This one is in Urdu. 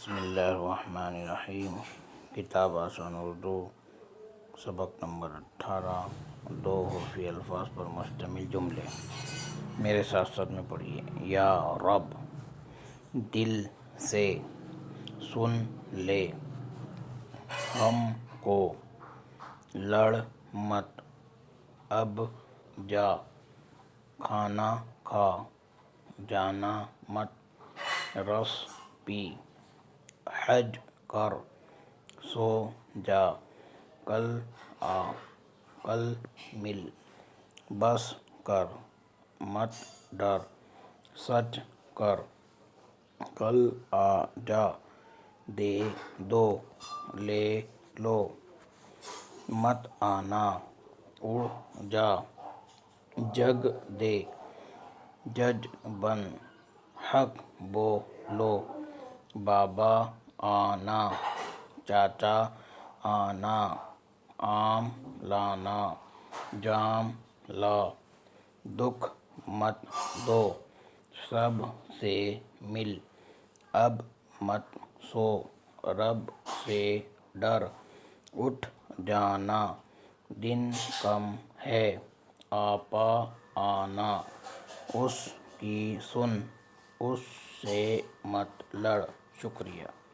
بسم اللہ الرحمن الرحیم۔ کتاب آسان اردو، سبق نمبر 18، دو حرفی الفاظ پر مشتمل جملے۔ میرے ساتھ ساتھ میں پڑھیے۔ یا رب، دل سے سن لے ہم کو، لڑ مت اب جا، کھانا کھا جانا مت، رس پی، حج کر سو جا، کل آ کل مل، بس کر مت ڈر، سچ کر کل آ جا، دے دو لے لو، مت آنا اڑ جا، جگ دے جج بن، حق بولو، بابا آنا، چاچا آنا، آم لانا، جام لا، دکھ مت دو، سب سے مل، اب مت سو، رب سے ڈر، اٹھ جانا، دن کم ہے، آپا آنا، اس کی سن، اس سے مت لڑ۔ شکریہ۔